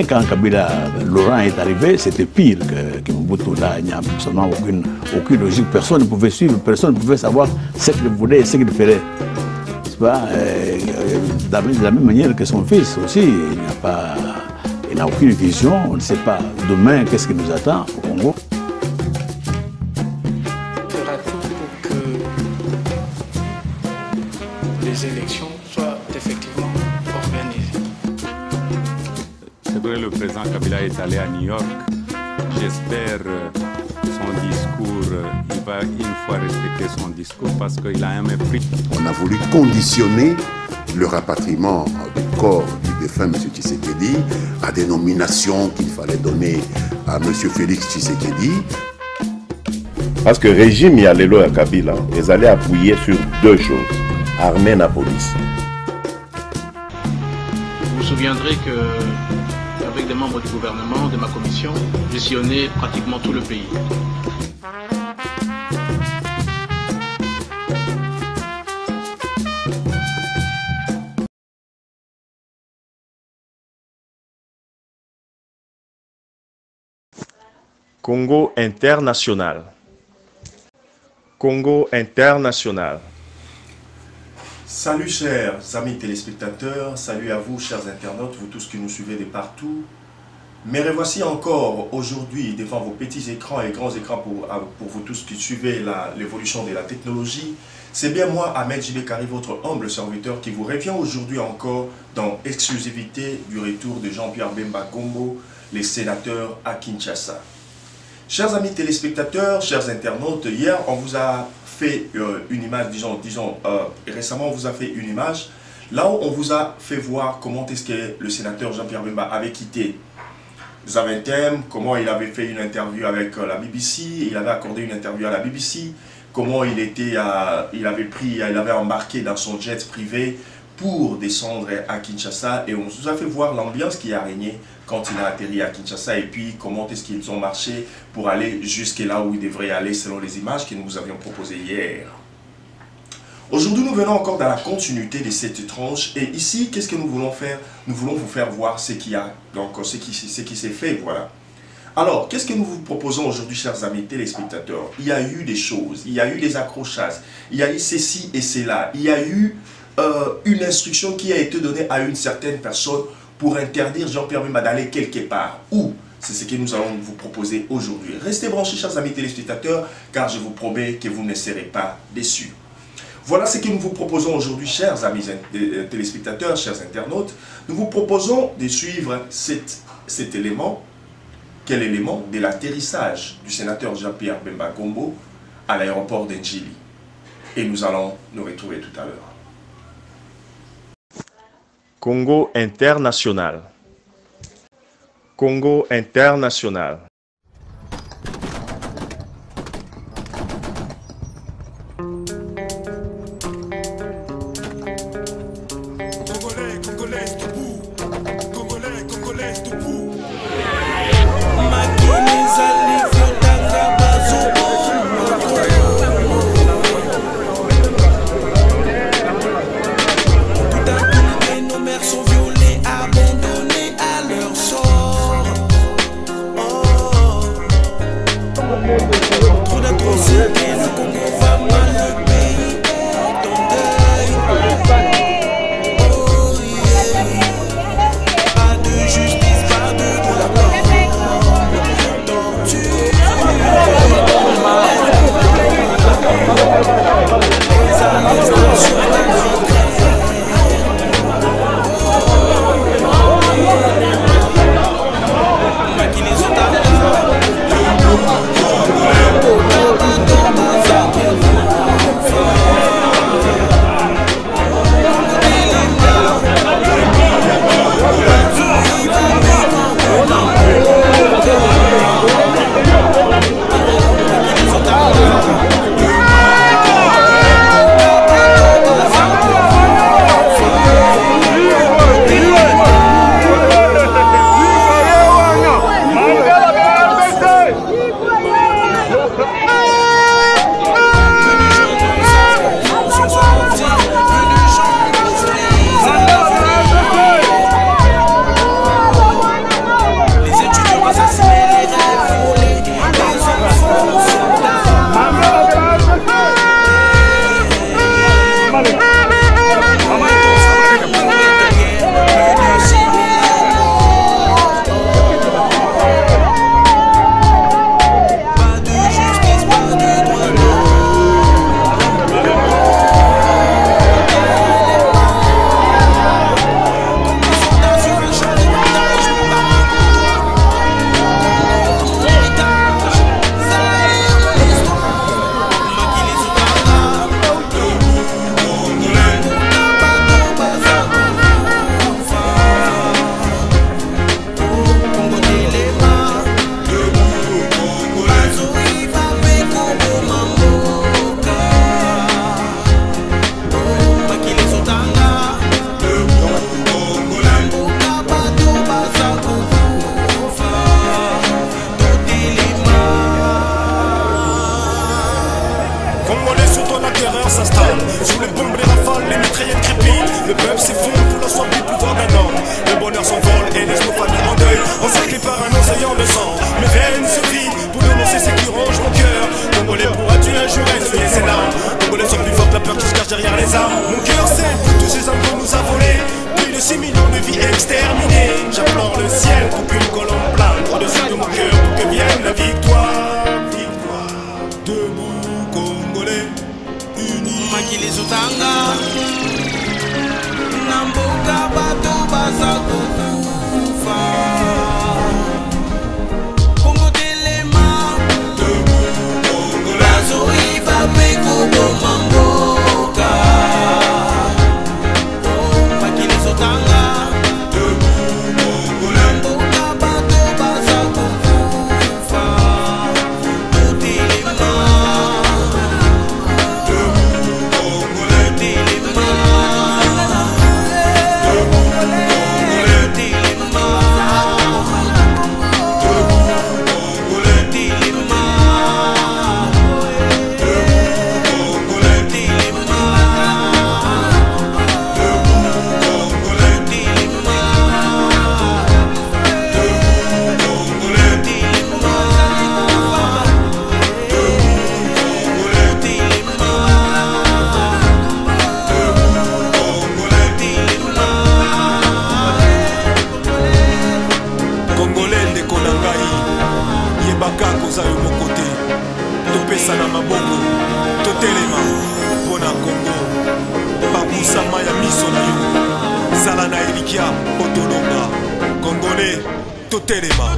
Mais quand Kabila, Laurent est arrivé, c'était pire que Mobutu. Là, il n'y a absolument aucune logique. Personne ne pouvait suivre, personne ne pouvait savoir ce qu'il voulait et ce qu'il ferait. Pas, de la même manière que son fils aussi, il n'a aucune vision, on ne sait pas demain qu'est-ce qui nous attend au Congo. Fera tout pour que les élections soient effectivement organisées. C'est vrai, le président Kabila est allé à New York. J'espère son discours, il va une fois respecter son discours parce qu'il a un mépris. On a voulu conditionner le rapatriement du corps du défunt M. Tshisekedi à des nominations qu'il fallait donner à M. Félix Tshisekedi. Parce que le régime Yalelo et Kabila, ils allaient appuyer sur deux choses, armée et la police. Vous vous souviendrez qu'avec des membres du gouvernement, de ma commission, j'ai sillonné pratiquement tout le pays. Congo international. Congo international. Salut chers amis téléspectateurs, salut à vous chers internautes, vous tous qui nous suivez de partout. Me revoici encore aujourd'hui devant vos petits écrans et grands écrans pour vous tous qui suivez l'évolution de la technologie. C'est bien moi, Ahmed J.B. Kari, votre humble serviteur, qui vous revient aujourd'hui encore dans exclusivité du retour de Jean-Pierre Bemba Gombo, les sénateurs à Kinshasa. Chers amis téléspectateurs, chers internautes, hier on vous a fait une image, récemment on vous a fait une image, là où on vous a fait voir comment est-ce que le sénateur Jean-Pierre Bemba avait quitté Zaventem, comment il avait fait une interview avec la BBC, il avait accordé une interview à la BBC, comment il avait embarqué dans son jet privé pour descendre à Kinshasa, et on vous a fait voir l'ambiance qui a régné quand il a atterri à Kinshasa, et puis comment est-ce qu'ils ont marché pour aller jusque là où ils devraient aller selon les images que nous vous avions proposées hier. Aujourd'hui, nous venons encore dans la continuité de cette tranche, et ici, qu'est-ce que nous voulons faire? Nous voulons vous faire voir ce qui s'est fait, voilà. Alors, qu'est-ce que nous vous proposons aujourd'hui, chers amis téléspectateurs? Il y a eu des choses, il y a eu des accrochages, il y a eu ceci et cela, il y a eu une instruction qui a été donnée à une certaine personne pour interdire Jean-Pierre Bemba d'aller quelque part. Où? C'est ce que nous allons vous proposer aujourd'hui. Restez branchés, chers amis téléspectateurs, car je vous promets que vous ne serez pas déçus. Voilà ce que nous vous proposons aujourd'hui, chers amis téléspectateurs, chers internautes. Nous vous proposons de suivre cet élément. Quel élément? De l'atterrissage du sénateur Jean-Pierre Bemba Gombo à l'aéroport d'Ndjili. Et nous allons nous retrouver tout à l'heure. Congo international. Congo international. Trop d'atrocités, le Congo va mal, le pays terreur s'installe. Sous les bombes, les rafales, les mitraillettes crépillent. Le peuple s'effondre pour la soif du pouvoir d'un homme. Le bonheur s'envole et laisse nos familles en deuil, encerclés par un océan de sang. Mes veines se vident pour dénoncer ce qui ronge mon cœur. Congolais, pourras-tu un jour essuyer ses larmes? Congolais sont plus forts que la peur qui se cache derrière les armes. Mon cœur sait que tous ces hommes qu'on nous a volés. Plus de 6 millions de vies exterminées. J'implore le ciel pour qu'une colombe plane au-dessus de mon cœur, pour que vienne la victoire. Victoire. Debout, Congolais, unis. Makili Zutanga Namboka bato baza kufa Congo Telema Debout, Congolais. Bazoi bape kuboma mboka Makili Zutanga Debout, Congolais. Namboka bato baza kufa Telema topesana mabongo totelema mpona Kongo babusama ya miso na yo zala na elikia otolonga Congolais totelema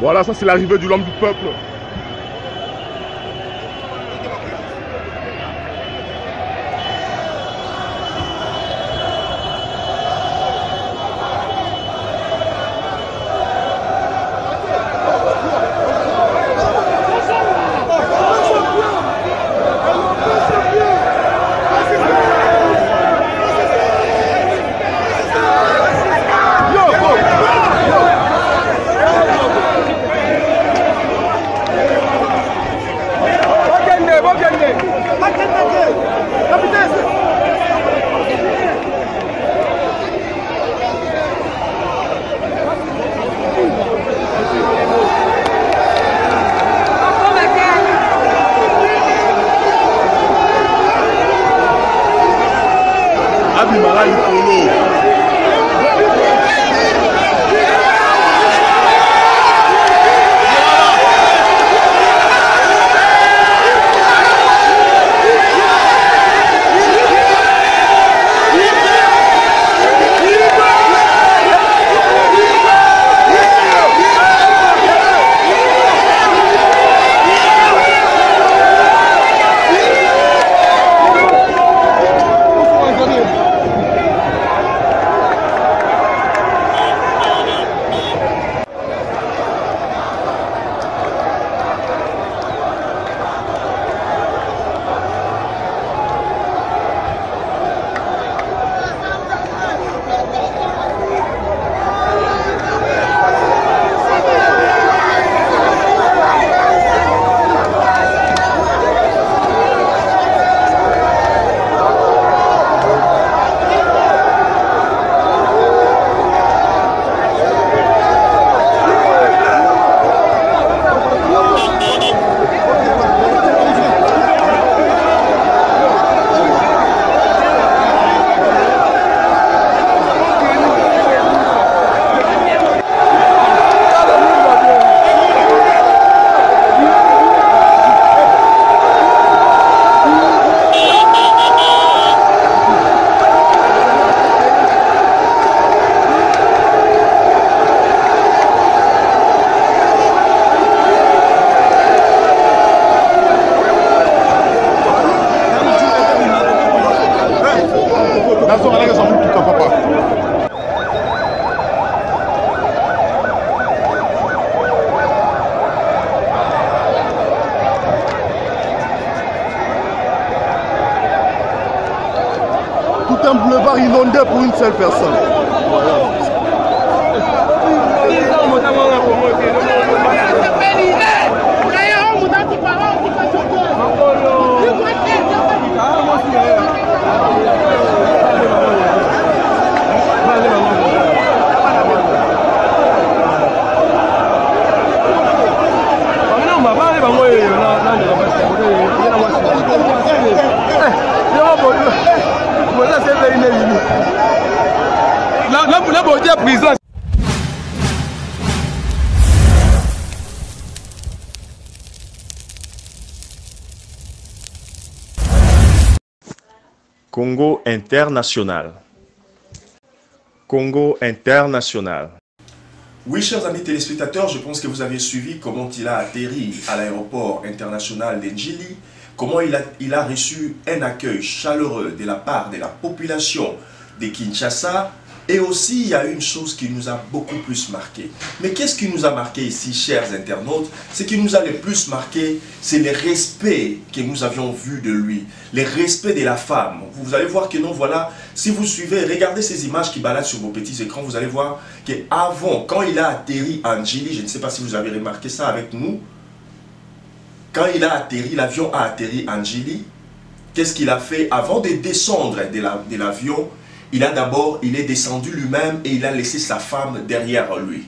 Voilà, ça c'est l'arrivée du l'homme du peuple. avoir inondé pour une seule personne. Voilà. Congo International. Congo International. Oui, chers amis téléspectateurs, je pense que vous avez suivi comment il a atterri à l'aéroport international d'Ndjili, comment il a reçu un accueil chaleureux de la part de la population de Kinshasa. Et aussi, il y a une chose qui nous a beaucoup plus marqué. Mais qu'est-ce qui nous a marqué ici, chers internautes? Ce qui nous a le plus marqué, c'est le respect que nous avions vu de lui. Le respect de la femme. Vous allez voir que non, voilà, si vous suivez, regardez ces images qui baladent sur vos petits écrans, vous allez voir qu'avant, quand il a atterri à Ndjili, je ne sais pas si vous avez remarqué ça avec nous, quand il a atterri, l'avion a atterri à Ndjili, qu'est-ce qu'il a fait? Avant de descendre de l'avion, il est descendu lui-même et il a laissé sa femme derrière lui.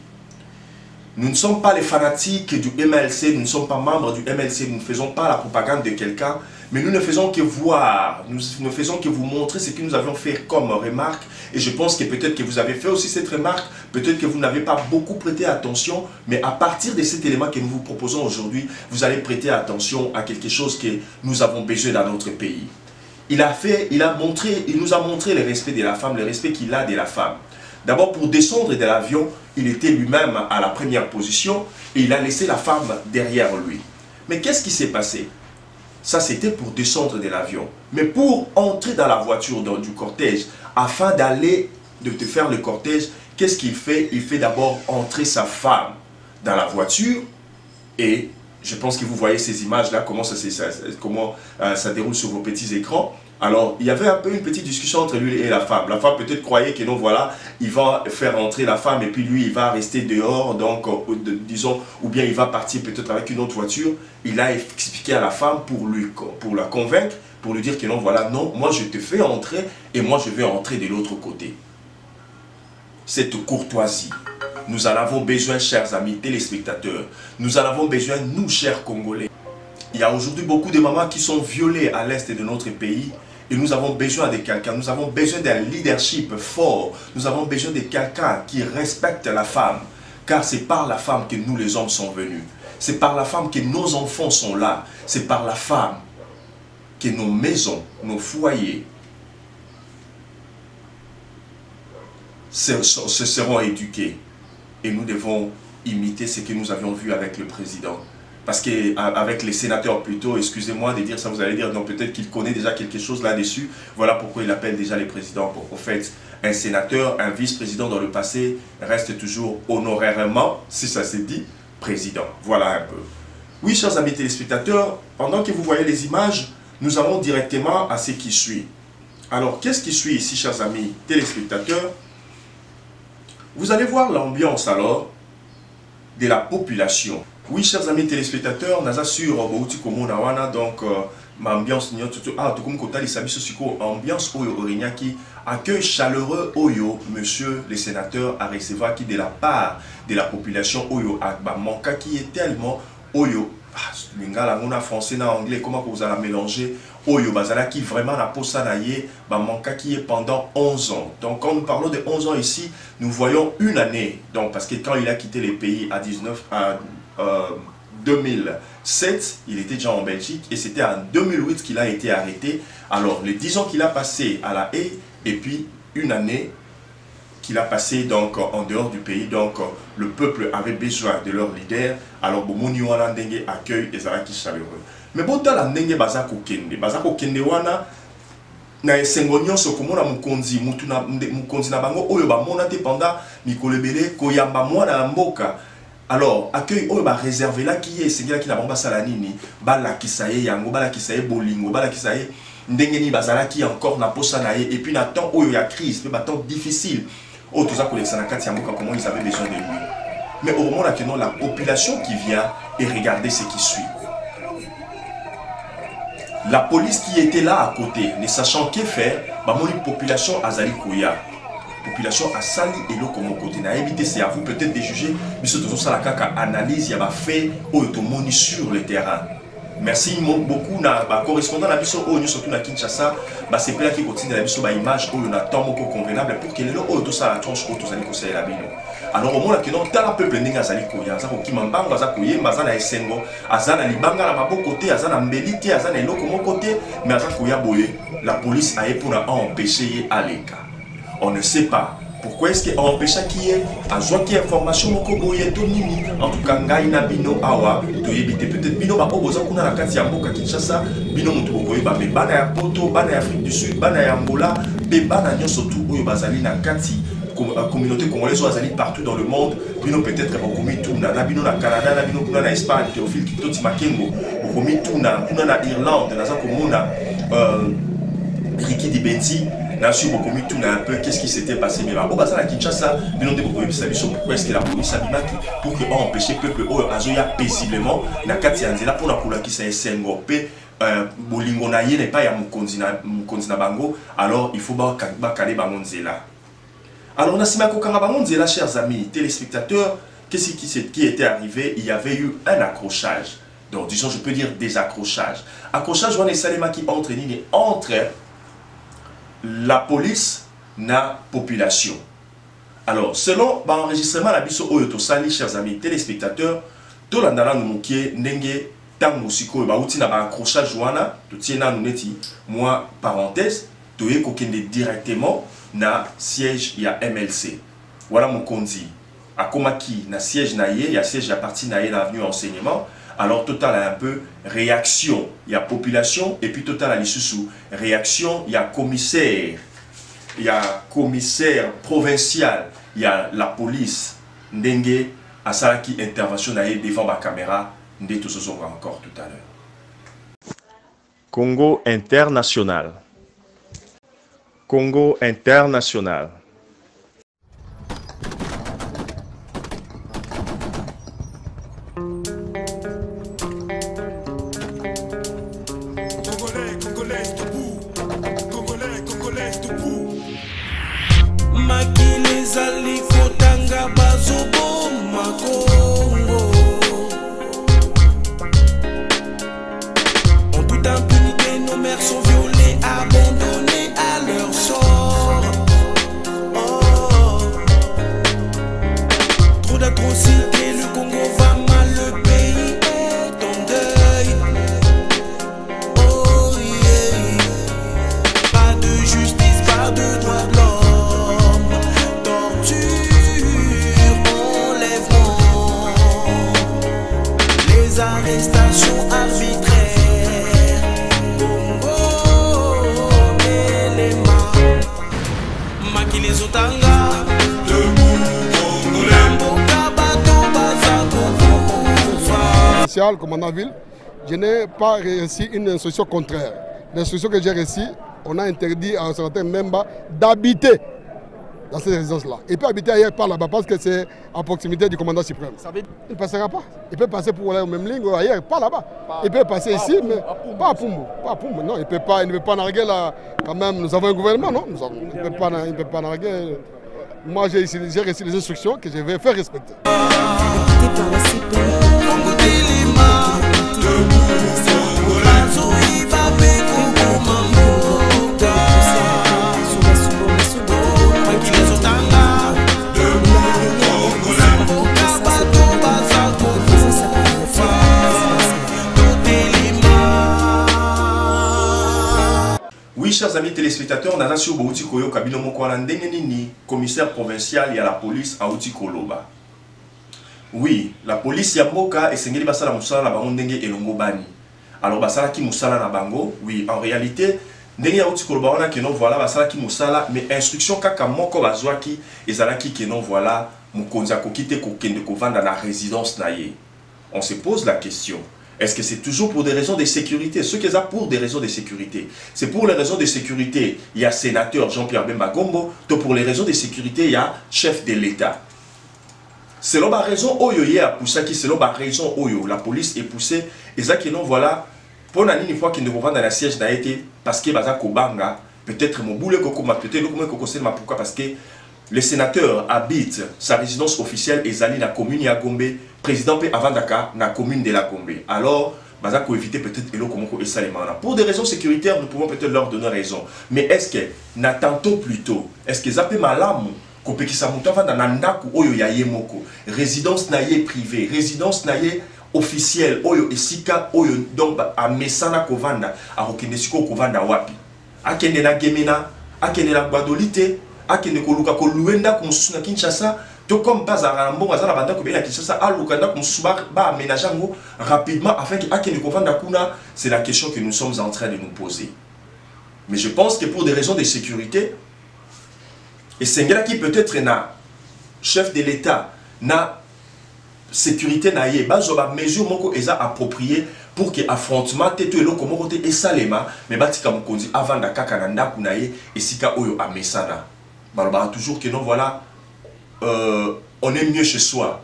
Nous ne sommes pas les fanatiques du MLC, nous ne sommes pas membres du MLC, nous ne faisons pas la propagande de quelqu'un, mais nous ne faisons que voir, nous ne faisons que vous montrer ce que nous avions fait comme remarque. Et je pense que peut-être que vous avez fait aussi cette remarque, peut-être que vous n'avez pas beaucoup prêté attention, mais à partir de cet élément que nous vous proposons aujourd'hui, vous allez prêter attention à quelque chose que nous avons besoin dans notre pays. Il nous a montré le respect de la femme, le respect qu'il a de la femme. D'abord, pour descendre de l'avion, il était lui-même à la première position et il a laissé la femme derrière lui. Mais qu'est-ce qui s'est passé? Ça, c'était pour descendre de l'avion. Mais pour entrer dans la voiture du cortège, afin de faire le cortège, qu'est-ce qu'il fait? Il fait d'abord entrer sa femme dans la voiture et je pense que vous voyez ces images-là, comment ça déroule sur vos petits écrans. Alors, il y avait un peu une petite discussion entre lui et la femme. La femme peut-être croyait que non, voilà, il va faire entrer la femme et puis lui, il va rester dehors, donc, disons, ou bien il va partir peut-être avec une autre voiture. Il a expliqué à la femme pour la convaincre, pour lui dire que non, voilà, non, moi je te fais entrer et moi je vais entrer de l'autre côté. Cette courtoisie. Nous en avons besoin, chers amis téléspectateurs. Nous en avons besoin, nous, chers Congolais. Il y a aujourd'hui beaucoup de mamans qui sont violées à l'est de notre pays. Et nous avons besoin de quelqu'un. Nous avons besoin d'un leadership fort. Nous avons besoin de quelqu'un qui respecte la femme. Car c'est par la femme que nous, les hommes, sont venus. C'est par la femme que nos enfants sont là. C'est par la femme que nos maisons, nos foyers se seront éduqués. Et nous devons imiter ce que nous avions vu avec le président. Parce qu'avec les sénateurs plutôt, excusez-moi de dire ça, vous allez dire, non, peut-être qu'il connaît déjà quelque chose là-dessus. Voilà pourquoi il appelle déjà les présidents. Au fait, un sénateur, un vice-président dans le passé reste toujours honorairement, si ça s'est dit, président. Voilà un peu. Oui, chers amis téléspectateurs, pendant que vous voyez les images, nous allons directement à ce qui suit. Alors, qu'est-ce qui suit ici, chers amis téléspectateurs? Vous allez voir l'ambiance alors de la population. Oui, chers amis téléspectateurs, nous avons sur Bouti Komonawana, donc ambiance ambiance Oyo Orignaki, accueil chaleureux Oyo, monsieur le sénateur a recevoir qui de la part de la population Oyo Agba Manka qui est tellement Oyo. Lingala ngona français na anglais, comment vous allez mélanger Oyo Bazala qui vraiment n'a pas ça naïe, Manka qui est pendant 11 ans. Donc quand nous parlons de 11 ans ici, nous voyons une année. Donc parce que quand il a quitté les pays à 2007, il était déjà en Belgique et c'était en 2008 qu'il a été arrêté. Alors les 10 ans qu'il a passé à La Haye et puis une année qu'il a passé donc en dehors du pays, donc le peuple avait besoin de leur leader. Alors Bomoni wana ndenge accueil ezalaki chaleureux. Mais bon dans la ndenge bazako kende wana na esengo nyonso komona mukonzi na bango oyo bamona te pendant mikolo ebele koyamba mwana na mboka. Alors accueil oyo ba réservé là qui est sengela ki na bamba sala nini balakisa ye yango balakisa ye bolingo balakisa ye ndengeni bazalaki encore na posa na ye et puis na temps où il y a crise mais temps difficile où tout ça collectionne na kati ya mboka comment ils avaient besoin de lui mais au moment là que non la population qui vient et regardez ce qui suit. La police qui était là à côté, ne sachant que faire, bah mon population azali koya. Population a sali et l'eau comme côté. Na évité c'est à vous peut-être de juger, mais ce tout ça la kaka analyse, il y a fait au tomoni sur le terrain. Merci beaucoup na ba correspondant na biso au surtout na Kinshasa, bah c'est là qui continue la biso ba image au na temps moko convenable pour que les au tout ça la tranche au tout ça conseiller la bino. Alors au moment que non tant le peuple ndinga azali koya, za ko kimamba baza koye, baza na esengo, azana libanga na mabo côté, azana mbeliti, azana eloko mon côté, mais aza koya boye, la police a pour empêcher Aleka. On ne sait pas pourquoi est-ce qu'il a empêché qui est à joie qui information moko boye to nini en tout cas ngai na bino awa to yebite peut-être bino ba oboza kuna na kati ya mboka Kinshasa bino mutu boye ba me bana ya poto bana ya Afrique du Sud bana ya Angola be bana nyoso tout oyo bazali na kati communauté congolaise azali partout dans le monde bino peut-être bakomi tuna na bino na Canada na bino kuna na Espagne Théophile Kitoti Makengo bakomi tuna kuna na Irlande na za komona Ricky Dibenti là sur beaucoup tout un peu qu'est-ce qui s'était passé mais là au bas à la Kinshasa bino de beaucoup pourquoi est-ce que la police a bimaki pour que empêcher peuple au azoya paisiblement na kati ya nzela pour na kula ki sa esengo pe bolingo na ye n'est pas ya mukonzi na bango alors il faut ba kale bango nzela. Alors na sima ko kanga bango nzela chers amis téléspectateurs qu'est-ce qui était arrivé, il y avait eu un accrochage. Donc disons je peux dire des accrochages. Accrochage on est salema qui entre la police na population. Alors, selon l'enregistrement la biso oyo sali, chers amis téléspectateurs, to landala numokie nenge tango siko ba uti na ba accrochage wana, to tiena nuneti moi parenthèse, to ye kokende directement na siège ya MLC. Voilà mon konzi. Akomaki na siège na ye, ya siège ya parti na ye na avenue enseignement. Alors total a un peu réaction, il y a population et puis total a l'issue réaction, il y a commissaire provincial, il y a la police, ndenge asalaki intervention devant ma caméra, ndé tout ce encore tout à l'heure. Congo international. Congo international. Commandant ville, je n'ai pas réussi une instruction contraire. L'instruction que j'ai reçue, on a interdit à un certain membre d'habiter dans cette résidence-là. Il peut habiter ailleurs par là-bas parce que c'est à proximité du commandant suprême. Il ne passera pas. Il peut passer pour la même ligne ou ailleurs, pas là-bas. Il peut passer ici, mais pas à Pumbu. Pas à Pumbu, non. Il ne peut pas narguer là. Quand même, nous avons un gouvernement, non. Il ne peut pas narguer. Moi, j'ai reçu les instructions que je vais faire respecter. Oui, chers amis téléspectateurs, on a sur Bouti Koyo Kabino Mokwana Ndengenini, commissaire provincial, il y a la police à Outi Koloba. Oui, la police Yamboka et Sengeli Basala Moussala na Bango Ndenge et Longobani. Alors Basala ki Moussala na Bango, oui, en réalité, Ndenge ya Outi Koloba on a que non voilà Basala ki Moussala, mais instruction kaka moko bazwaki ezalaki que non voilà Mukonza kokite kokende kovanda na résidence na ye. On se pose la question, Est-ce que c'est toujours pour des raisons de sécurité? Ce qu'ils ont pour des raisons de sécurité. C'est pour les raisons de sécurité, il y a sénateur Jean-Pierre Bemba Gombo. Donc pour les raisons de sécurité, il y a chef de l'État. C'est la raison oyo y a poussé qui c'est la raison oyo la police est poussée et ça qui non voilà pour une fois qu'il ne revend dans la siège n'a été parce que baza kobanga peut-être mon boule kokoma peut-être le comment kokosel ma pourquoi parce que le sénateur habite sa résidence officielle et zali la commune ya Gombe président pe avant Dakar na commune de la Gombe alors baza ko éviter peut-être elo komoko et salemana pour des raisons sécuritaires nous pouvons peut-être leur donner raison mais est-ce que n'attendons plutôt est-ce que zappé malamu kopekisa mutu avanda na ndaku oyo ya ye moko résidence na ye privée résidence na ye officielle oyo esika oyo donc a mesana kovanda a kokende siko kovanda wapi akende na Gemena akende na Guadolite akende koluka koluenda kumususu na Kinshasa to comme pas à mbongo azana banda ko bela Kinshasa aluka nda kumususu ba aménager ngo rapidement afin que akende kovanda kuna c'est la question que nous sommes en train de nous poser mais je pense que pour des raisons de sécurité et c'est là qui peut-être na chef de l'État na sécurité na ye bazoba mesure moko eza approprié pour que affrontement teto elo komo kote esalema mais batika mokonzi avant da kaka na ndaku na ye esika oyo amesana baloba toujours que non voilà on est mieux chez soi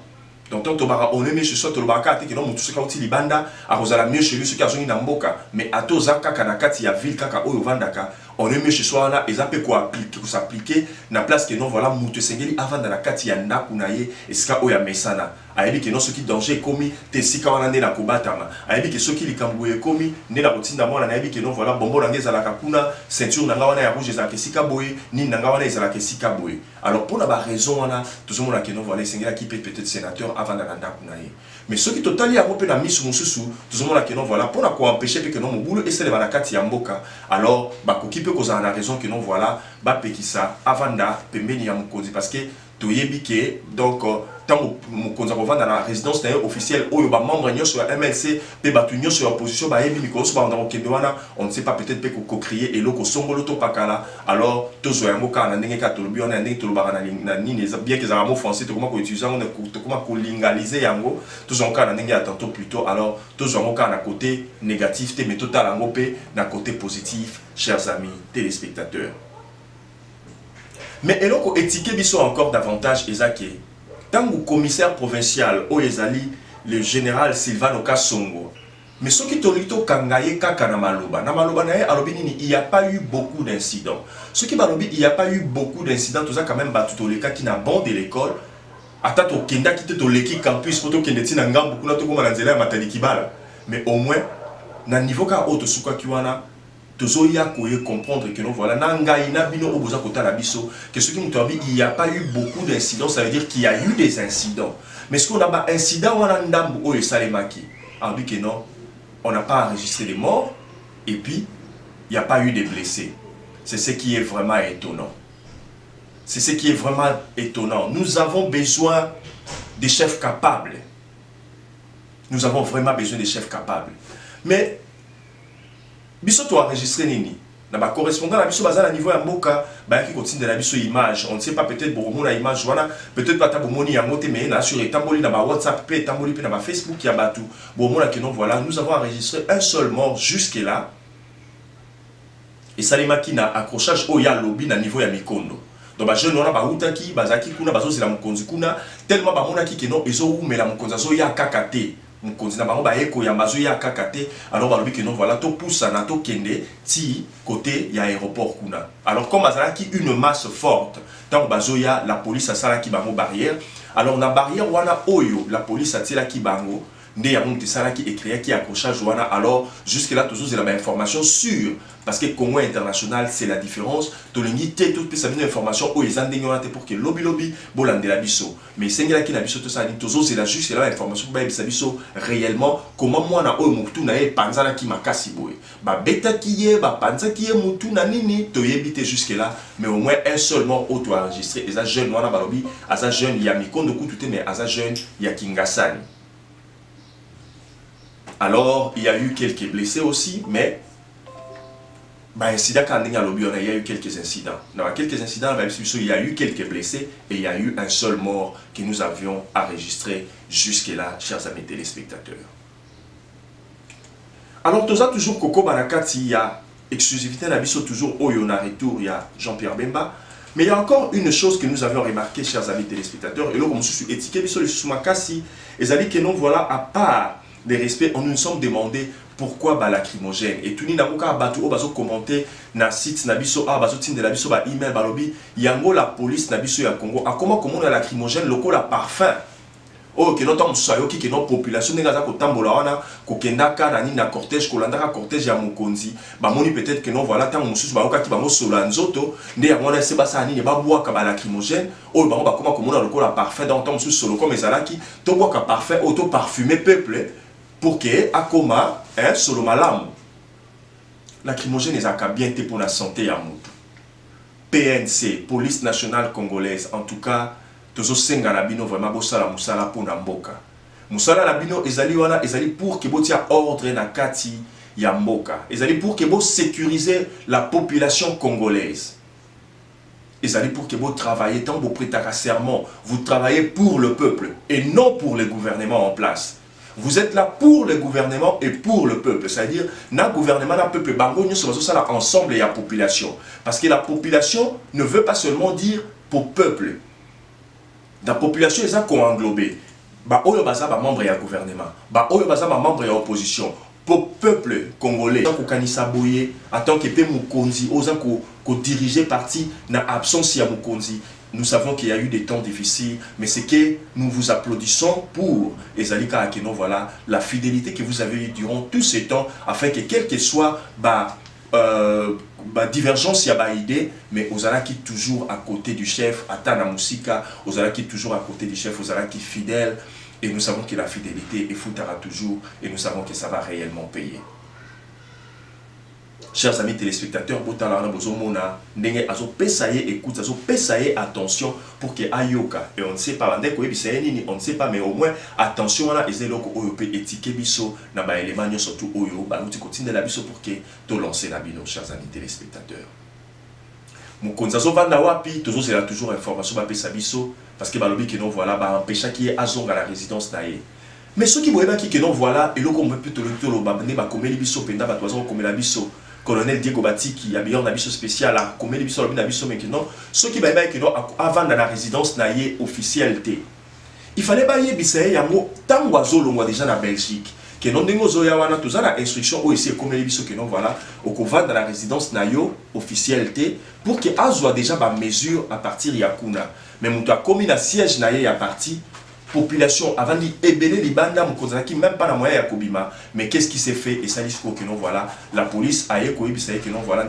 donc on est mieux chez soi to lobaka te que non mutu soka uti libanda akozala mieux chez lui ce qui a zongi na mboka mais atoza kaka na kati ya ville kaka oyo vandaka on est mieux chez soi là et ça peut quoi appliquer ou s'appliquer na place que non voilà mutu sengeli avant dans la kati ya ndaku na ye esika oyo mesana ayebi que non ce qui danger commis te sika wana na kobatama ayebi que ce qui likambuye commis ne la routine mwana na ayebi que non voilà bombo ngeza la kakuna ceinture na wana ya rouge za kesika boye ni na wana za la kesika boye alors pour la raison wana tout le monde que non voilà sengela qui peut-être sénateur avant dans ndaku na ye mais ce qui totali ya mope na misu mususu tout le monde que non voilà pour ko empêcher que non mobulu et c'est la kati ya mboka alors bakoki peut causer la raison que non voilà ba pekisa avanda pembeni ya mukonzi parce que toyebi ke donc tant mukonzi ko vanda na résidence officielle oyo ba membre nyo sur MLC pe batu nyo sur opposition ba yebi ko so ba ndako kendwana on ne sait pas peut-être pe ko crier et loko songolo to pakala alors tozo yango kana ndenge ka tolobi on ndenge tolobaka na nini bien que ça mot français to comment ko utiliser on to comment ko lingaliser yango tozo kana ndenge tantôt plutôt alors tozo yango kana côté négatif te mais total yango pe na côté positif chers amis téléspectateurs. Mais eloko étiqueté biso encore davantage ezake tant que commissaire provincial Oyezali le général Sylvain Okasongo mais ce qui tolito kangaye kaka na maloba na ye alobi nini il y a pas eu beaucoup d'incidents ce qui balobi il y a pas eu beaucoup d'incidents tout ça quand même batu toleka qui na bon de l'école ata to kenda ki to leki campus poto kende tina ngambu kuna to koma na nzela ya matali kibala mais au moins na niveau ka auto suka kiwana tozoya koye comprendre que non voilà nanga ina bino oboza kota la biso que ce qui nous dit il y a pas eu beaucoup d'incidents ça veut dire qu'il y a eu des incidents mais ce qu'on a pas incident wana ndambu oyo salemaki a dit que non on n'a pas enregistré des morts et puis il n'y a pas eu de blessés c'est ce qui est vraiment étonnant c'est ce qui est vraiment étonnant nous avons besoin des chefs capables nous avons vraiment besoin des chefs capables mais biso to enregistré nini na ba correspondant na biso bazala niveau ya mboka ba ki continue de la biso image on ne sait pas peut-être bomo na image wana peut-être pas ta bomoni ya moté mais na sur etamboli na ba WhatsApp pe etamboli pe na ba Facebook ya batu bomo na que non voilà nous avons enregistré un seul mort jusque là et salimaki na accrochage o ya lobby na niveau ya mikondo donc ba jeune wana ba utaki bazaki kuna bazo zela mukonzi kuna tellement ba monaki que non ezo umela mukonzi zo ya kakate mukonzi na bango ba eko ya mazo ya kakate alors balobi que non voilà to poussa na to kende ti côté ya aéroport kuna alors comme azalaki une masse forte tant bazo ya la police a sala ki bango barrière alors na barrière wana oyo la police a tila ki bango nde ya monte sala ki écrit qui accrochage wana alors jusque là toujours c'est la information sûre parce que Congo international c'est la différence to lingi té toute sa bonne information o ezande ngona pour que lobby bolande la biso mais sengela ki na biso to ça ni toujours c'est la juste la information ba biso réellement comment moi na o mutu na e panzala ki makasi boy ba beta ki ye ba panza ki ye mutu na nini to yebite jusque là mais au moins un seul mort auto enregistré et ça jeune wana balobi asa jeune ya mikondo kututé mais asa jeune ya Kingasani. Alors, il y a eu quelques blessés aussi, mais incident quand il y a eu quelques incidents. Dans quelques incidents, il y a eu quelques blessés et il y a eu un seul mort que nous avions enregistré jusque-là, chers amis téléspectateurs. Alors, tu as toujours Coco Banakati, il y a exclusivité d'Abisso, toujours Oyo na retour, il y a Jean-Pierre Bemba. Mais il y a encore une chose que nous avions remarqué, chers amis téléspectateurs, et là, comme je suis étiqueté, Bisso, le Soumakasi, et ça dit que non, voilà, à part des respects, on nous sommes demandé pourquoi ba lacrymogène. Et tout le monde a battu, on a commenté dans le site, Nabiso, ah, bazo tin de Nabiso, ba email, ba lobby, yango la police, Nabiso, ya Congo, a comment on a lacrymogène, local la parfum. Oh, que notre soyoki, que notre population n'est pas qu'au tambola, qu'au kendaka, nani na cortège, qu'au landaka cortège ya mukonzi, bah moni peut-être que non voilà tant musus ba okaki ba mo solanzoto, ne ya mona se basa ni ba bois ka ba lacrymogène, oh ba ba comment on a le la parfum dans temps musus solo comme ezalaki, to bois ka parfum auto parfumé peuple pour que akoma hein solo malamu. Lacrymogène ezaka bien té pour la santé ya mutu. PNC, Police nationale congolaise, en tout cas tozo senga na bino vraiment bosala musala pona mboka. Musala na bino ezali wana ezali pour que botia ordre na kati ya mboka. Ezali pour que bo sécuriser la population congolaise. Ezali pour que bo travaillez tant bo prêtera serment, vous travaillez pour le peuple et non pour le gouvernement en place. Vous êtes là pour le gouvernement et pour le peuple. C'est-à-dire, na gouvernement, na peuple, bango, nous sommes là ensemble et la population. Parce que la population ne veut pas seulement dire pour peuple. La population est englobée. Ba oyo baza ba membre ya gouvernement. Ba oyo baza ba membre ya opposition. Pour peuple congolais, ko kanisa boye, attend que pe mukonzi, oza ko diriger parti na absence ya mukonzi. Nous savons qu'il y a eu des temps difficiles, mais c'est que nous vous applaudissons pour Ezalika Akeno, voilà, la fidélité que vous avez eue durant tous ces temps, afin que quel que soit divergence, il y a des idées, mais Ozalaki toujours à côté du chef, Atana Musika, Ozalaki toujours à côté du chef, Ozalaki fidèle, et nous savons que la fidélité est foutara toujours, et nous savons que ça va réellement payer. Chers amis téléspectateurs, écoute, attention pour que Ayoka, et on ne sait pas, on ne sait pas, mais au moins attention à la étiquette biso, na ba élément surtout Oyo, ba nous continue la biso pour que tu lances la bino, chers amis téléspectateurs. Mukonzazo vanda wapi, toujours information ba pesa biso, parce que balobi que non voilà, ba empêcha qui est azong à la résidence naé. Mais ceux qui voient que non voilà, et là qu'on peut te le babne ba komeli biso penda ba toison comme la biso. Colonel Diego Bati qui a bien un abisso spécial à comme les biso l'abisso maintenant ceux qui baïba que non avant dans la résidence naïe officialité il fallait bailler bisaye yango tango azolongwa déjà na Belgique que non dengo zoya wana toza na instruction au ici comme les biso que non voilà au cova dans la résidence naïe officialité pour que azwa déjà ba mesure à partir yakuna mais muto a commis na siège naïe à partir population avant d'y ébéler les bandes qui même pas la moyen à Kobima mais qu'est-ce qui s'est fait et ça dit que non voilà la police a écoué que non voilà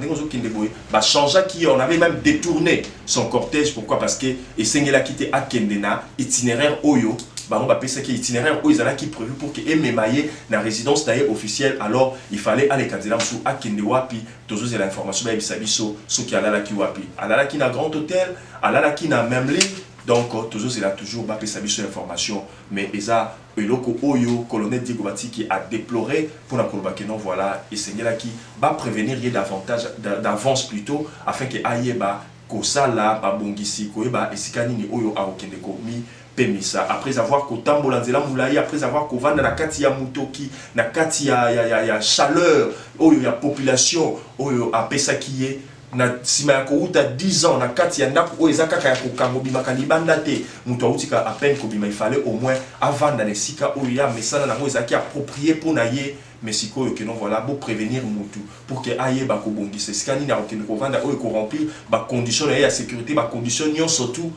changer qui on avait même détourné son cortège pourquoi parce que et Sengela quitté à Kendena itinéraire Oyo on va penser que itinéraire Oyo qui prévu pour que émemailler la résidence d'ailleurs officielle alors il fallait aller candidat sous à Kendewa puis toujours c'est l'information bah bisabiso ce qui a là qui wapi à là qui n'a grand hôtel à là qui n'a même ligne. Donc, toujours, c'est là toujours, bah, sa mission information, mais Eza, Eloko Oyo, colonel Diego Bati qui a déploré pour la Kolbakenon, voilà, et c'est là qui va prévenir davantage, d'avance plutôt, afin que Ayeba, Kosala, Babongisi, Koeba, et Sikanini Oyo, Aokendeko, Mi, Pemisa, après avoir Kotambolanzela Moulaye, après avoir Kovan na Katia Mutoki, na Katia chaleur, Oyo, ya population, Oyo, a Pesakiye, na sima ya kouta 10 ans na kati ya ndaku oyo ezaka kaya kokango bimaka libanda te mutu autika à peine kobima il fallait au moins avant dans les sika oyo ya mesana nango ezaki approprié pour na ye mais sikoyo que non voilà pour prévenir mutu pour que aye ba kobongisa sika nini akokende kovanda oyo ko remplir ba condition ya sécurité ba condition nyon surtout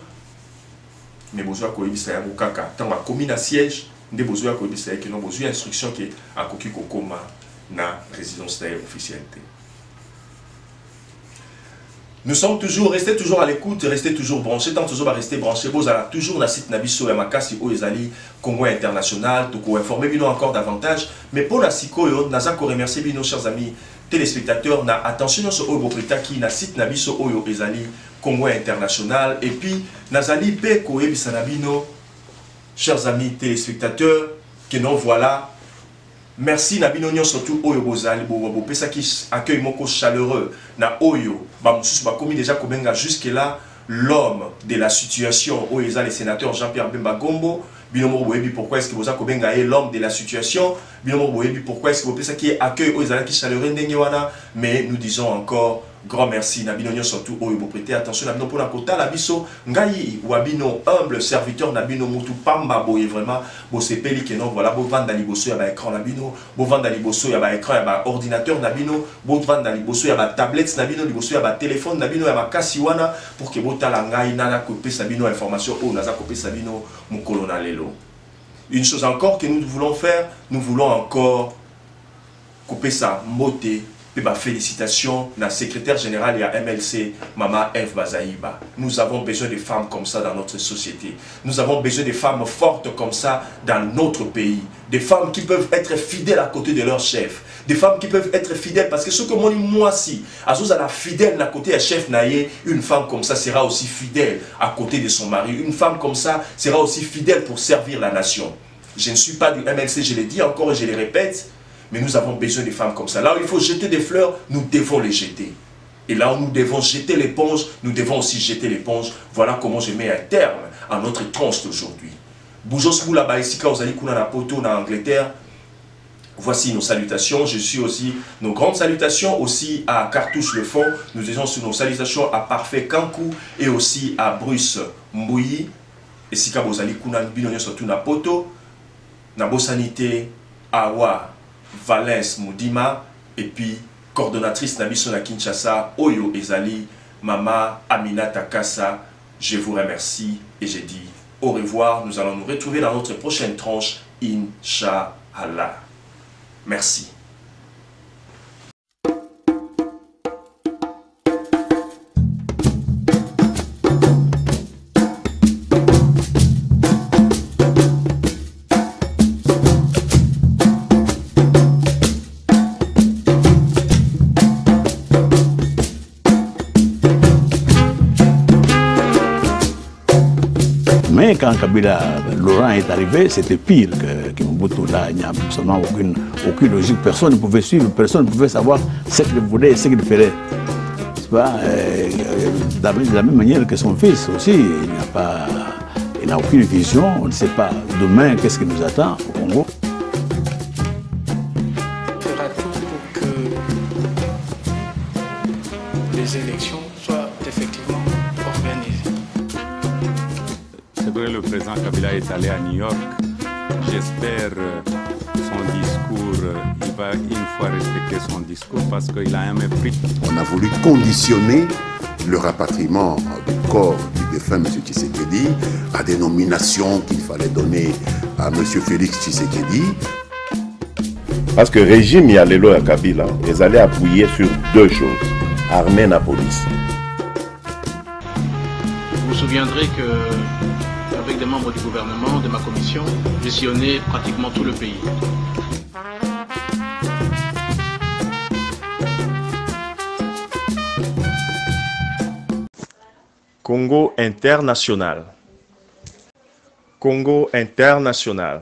mais besoin ko yebisa ya kaka tant ba commis na siège nde besoin ko yebisa que non besoin instruction que akoki kokoma na résidence d'ailleurs officialité. Nous sommes toujours, restez toujours à l'écoute, restez toujours branchés, tant toujours à rester branchés. Vous allez toujours dans le site Nabiso Yamakasi ou Ezali Congo International, pour informer Bino encore davantage. Mais pour la Siko, nous avons remercié Bino, chers amis téléspectateurs, na attention sur Oyo qui na site Nabiso Oyo Ezali Congo International. Et puis, Nazali Peko Ebisanabino, chers amis téléspectateurs, que nous voilà. Merci Nabino Nyon surtout Oyo Bozali Bobo Pesa qui accueille mon coach chaleureux na Oyo ba mususu ba commis déjà kobenga jusque là l'homme de la situation, où ils ont les sénateurs Jean-Pierre Bemba Gombo, Binomo Boyebi, pourquoi est-ce que vous avez l'homme de la situation, Binomo Boyebi, pourquoi est-ce que vous avez qui accueille, où ils ont qui chaleureux n'engewana, mais nous disons encore grand merci, Nabino surtout, où vous prêtez attention, Nabino pour la kota, Nabiso, Ngayi, Wabino, humble serviteur, Nabino Moutou, Pamba, Boye, vraiment, Bosse Peli, que non, voilà, Bovan Daliboso, il y a écran, Nabino, Bovan Daliboso, il y a écran, il y a ordinateur, Nabino, Bovan Daliboso, il y a tablette, Nabino, Liboso, il y a téléphone, Nabino, il y a Kassiwana, pour que Botala Ngayi, Nana, Kopé, Sabino, information, oh, Naza Kopé, Sabino, mon colonel Lelo. Une chose encore que nous voulons faire, nous voulons encore couper ça, moté. Félicitations à la secrétaire générale et à MLC, Mama Eve Bazaïba. Nous avons besoin de femmes comme ça dans notre société. Nous avons besoin de femmes fortes comme ça dans notre pays. Des femmes qui peuvent être fidèles à côté de leur chef. Des femmes qui peuvent être fidèles parce que ce que moi si, à la fidèle à côté de chef Naye, une femme comme ça sera aussi fidèle à côté de son mari. Une femme comme ça sera aussi fidèle pour servir la nation. Je ne suis pas du MLC, je l'ai dit encore et je le répète. Mais nous avons besoin de femmes comme ça. Là où il faut jeter des fleurs, nous devons les jeter. Et là où nous devons jeter l'éponge, nous devons aussi jeter l'éponge. Voilà comment je mets un terme à notre tranche d'aujourd'hui. Boujos Moula Baïsika, Ozali Kuna Napoto, en Angleterre. Voici nos salutations. Je suis aussi nos grandes salutations aussi à Cartouche Le Fond. Nous disons sur nos salutations à Parfait Kankou et aussi à Bruce Mbouyi. Et Sika Bozali Kuna Binonyo surtout Napoto. Nabo Sanité, Awa. Valence Moudima et puis coordonnatrice Nabiso na Kinshasa Oyo Ezali Mama Amina Takassa. Je vous remercie et je dis au revoir. Nous allons nous retrouver dans notre prochaine tranche, Inch'Allah. Merci. Mais quand Kabila, Laurent est arrivé, c'était pire que Mobutu. Là, il n'y a absolument aucune logique. Personne ne pouvait suivre, personne ne pouvait savoir ce qu'il voulait et ce qu'il ferait. De la même manière que son fils aussi, il n'a aucune vision, on ne sait pas demain qu'est-ce qui nous attend au Congo. Il fera tout pour que les élections soient effectivement organisées. C'est vrai, le président Kabila est allé à New York. J'espère son discours, il va une fois respecter son discours parce qu'il a un mépris. On a voulu conditionner le rapatriement du corps du défunt M. Tshisekedi à des nominations qu'il fallait donner à M. Félix Tshisekedi. Parce que le régime Yalelo et Kabila, ils allaient appuyer sur deux choses, armée et la police. Vous vous souviendrez que avec des membres du gouvernement, de ma commission, j'ai sillonné pratiquement tout le pays. Congo international. Congo international.